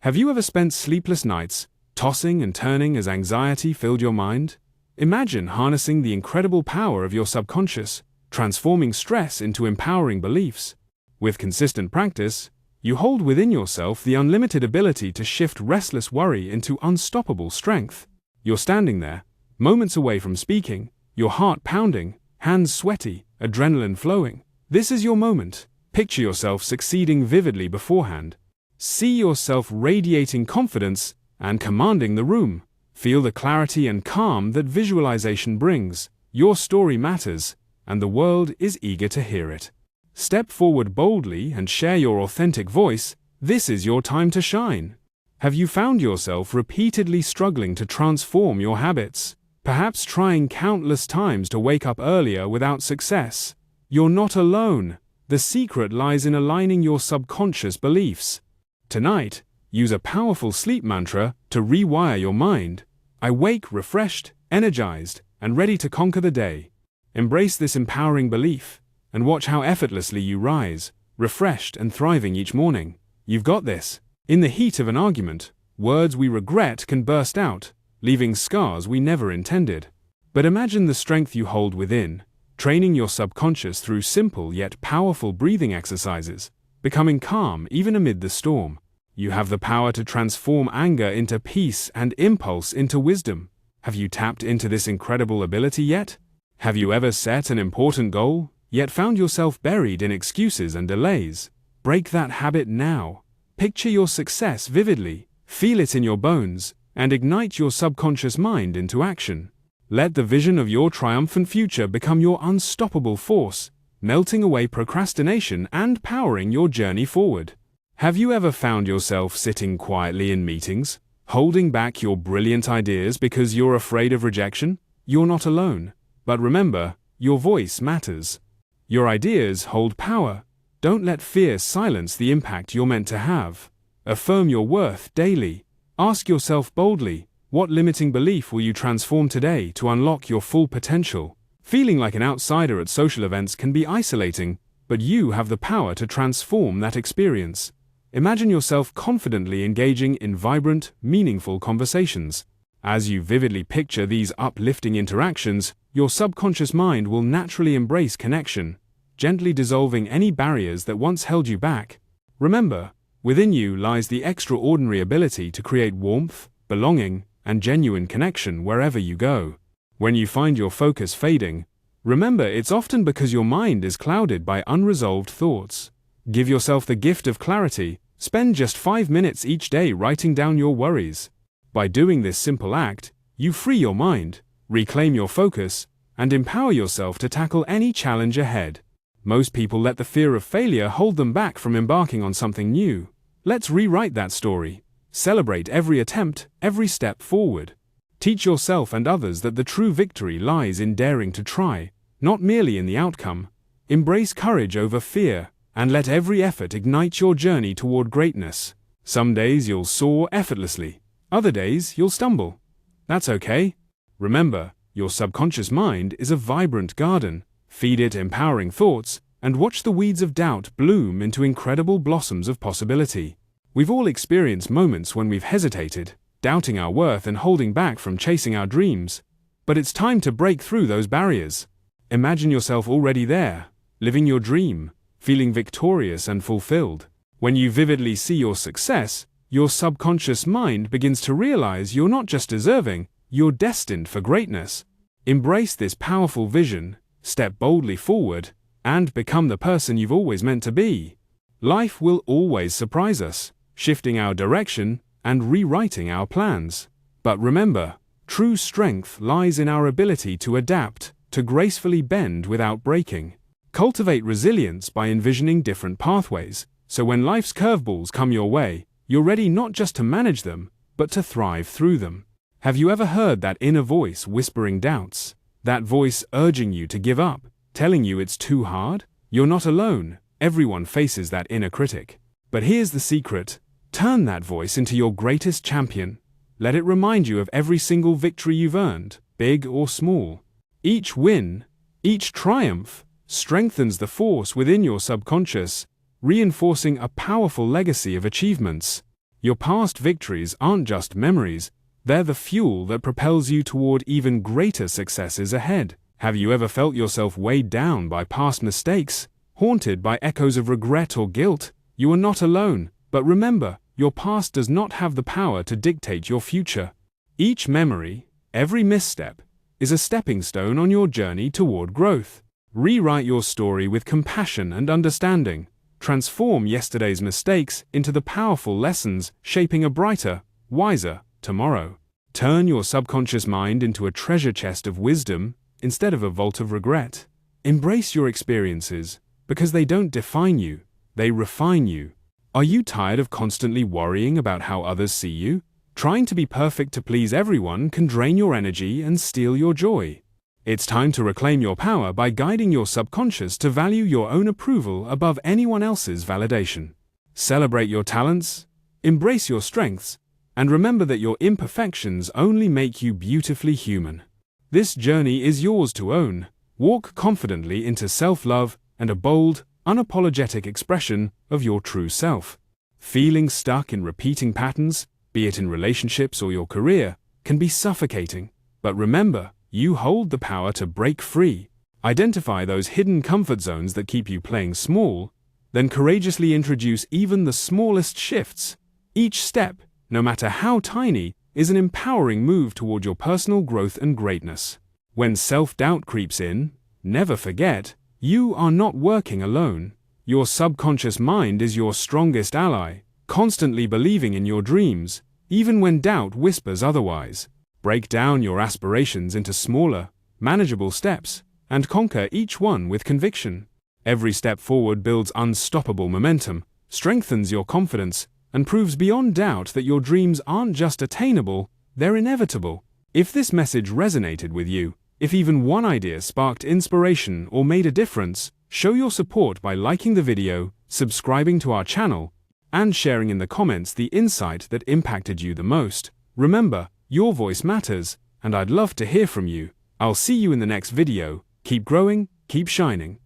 Have you ever spent sleepless nights, tossing and turning as anxiety filled your mind? Imagine harnessing the incredible power of your subconscious, transforming stress into empowering beliefs. With consistent practice, you hold within yourself the unlimited ability to shift restless worry into unstoppable strength. You're standing there, moments away from speaking, your heart pounding, hands sweaty, adrenaline flowing. This is your moment. Picture yourself succeeding vividly beforehand. See yourself radiating confidence and commanding the room. Feel the clarity and calm that visualization brings. Your story matters, and the world is eager to hear it. Step forward boldly and share your authentic voice. This is your time to shine. Have you found yourself repeatedly struggling to transform your habits? Perhaps trying countless times to wake up earlier without success? You're not alone. The secret lies in aligning your subconscious beliefs. Tonight, use a powerful sleep mantra to rewire your mind. I wake refreshed, energized, and ready to conquer the day. Embrace this empowering belief, and watch how effortlessly you rise, refreshed and thriving each morning. You've got this. In the heat of an argument, words we regret can burst out, leaving scars we never intended. But imagine the strength you hold within, training your subconscious through simple yet powerful breathing exercises, becoming calm even amid the storm. You have the power to transform anger into peace and impulse into wisdom. Have you tapped into this incredible ability yet? Have you ever set an important goal, yet found yourself buried in excuses and delays? Break that habit now. Picture your success vividly, feel it in your bones, and ignite your subconscious mind into action. Let the vision of your triumphant future become your unstoppable force, melting away procrastination and powering your journey forward. Have you ever found yourself sitting quietly in meetings, holding back your brilliant ideas because you're afraid of rejection? You're not alone. But remember, your voice matters. Your ideas hold power. Don't let fear silence the impact you're meant to have. Affirm your worth daily. Ask yourself boldly, what limiting belief will you transform today to unlock your full potential? Feeling like an outsider at social events can be isolating, but you have the power to transform that experience. Imagine yourself confidently engaging in vibrant, meaningful conversations. As you vividly picture these uplifting interactions, your subconscious mind will naturally embrace connection, gently dissolving any barriers that once held you back. Remember, within you lies the extraordinary ability to create warmth, belonging, and genuine connection wherever you go. When you find your focus fading, remember it's often because your mind is clouded by unresolved thoughts. Give yourself the gift of clarity. Spend just 5 minutes each day writing down your worries. By doing this simple act, you free your mind, reclaim your focus, and empower yourself to tackle any challenge ahead. Most people let the fear of failure hold them back from embarking on something new. Let's rewrite that story. Celebrate every attempt, every step forward. Teach yourself and others that the true victory lies in daring to try, not merely in the outcome. Embrace courage over fear, and let every effort ignite your journey toward greatness. Some days you'll soar effortlessly. Other days you'll stumble. That's okay. Remember, your subconscious mind is a vibrant garden. Feed it empowering thoughts, and watch the weeds of doubt bloom into incredible blossoms of possibility. We've all experienced moments when we've hesitated, doubting our worth and holding back from chasing our dreams. But it's time to break through those barriers. Imagine yourself already there, living your dream, feeling victorious and fulfilled. When you vividly see your success, your subconscious mind begins to realize you're not just deserving, you're destined for greatness. Embrace this powerful vision, step boldly forward, and become the person you've always meant to be. Life will always surprise us, shifting our direction and rewriting our plans. But remember, true strength lies in our ability to adapt, to gracefully bend without breaking. Cultivate resilience by envisioning different pathways, so when life's curveballs come your way, you're ready not just to manage them, but to thrive through them. Have you ever heard that inner voice whispering doubts? That voice urging you to give up, telling you it's too hard? You're not alone. Everyone faces that inner critic. But here's the secret. Turn that voice into your greatest champion. Let it remind you of every single victory you've earned, big or small. Each win, each triumph, strengthens the force within your subconscious, reinforcing a powerful legacy of achievements. Your past victories aren't just memories, they're the fuel that propels you toward even greater successes ahead. Have you ever felt yourself weighed down by past mistakes, haunted by echoes of regret or guilt? You are not alone, but remember, your past does not have the power to dictate your future. Each memory, every misstep, is a stepping stone on your journey toward growth. Rewrite your story with compassion and understanding. Transform yesterday's mistakes into the powerful lessons shaping a brighter, wiser tomorrow. Turn your subconscious mind into a treasure chest of wisdom instead of a vault of regret. Embrace your experiences because they don't define you, they refine you. Are you tired of constantly worrying about how others see you? Trying to be perfect to please everyone can drain your energy and steal your joy. It's time to reclaim your power by guiding your subconscious to value your own approval above anyone else's validation. Celebrate your talents, embrace your strengths, and remember that your imperfections only make you beautifully human. This journey is yours to own. Walk confidently into self-love and a bold, unapologetic expression of your true self. Feeling stuck in repeating patterns, be it in relationships or your career, can be suffocating. But remember, you hold the power to break free. Identify those hidden comfort zones that keep you playing small, then courageously introduce even the smallest shifts. Each step, no matter how tiny, is an empowering move toward your personal growth and greatness. When self-doubt creeps in, never forget, you are not working alone. Your subconscious mind is your strongest ally, constantly believing in your dreams, even when doubt whispers otherwise. Break down your aspirations into smaller, manageable steps, and conquer each one with conviction. Every step forward builds unstoppable momentum, strengthens your confidence, and proves beyond doubt that your dreams aren't just attainable, they're inevitable. If this message resonated with you, if even one idea sparked inspiration or made a difference, show your support by liking the video, subscribing to our channel, and sharing in the comments the insight that impacted you the most. Remember, your voice matters, and I'd love to hear from you. I'll see you in the next video. Keep growing, keep shining.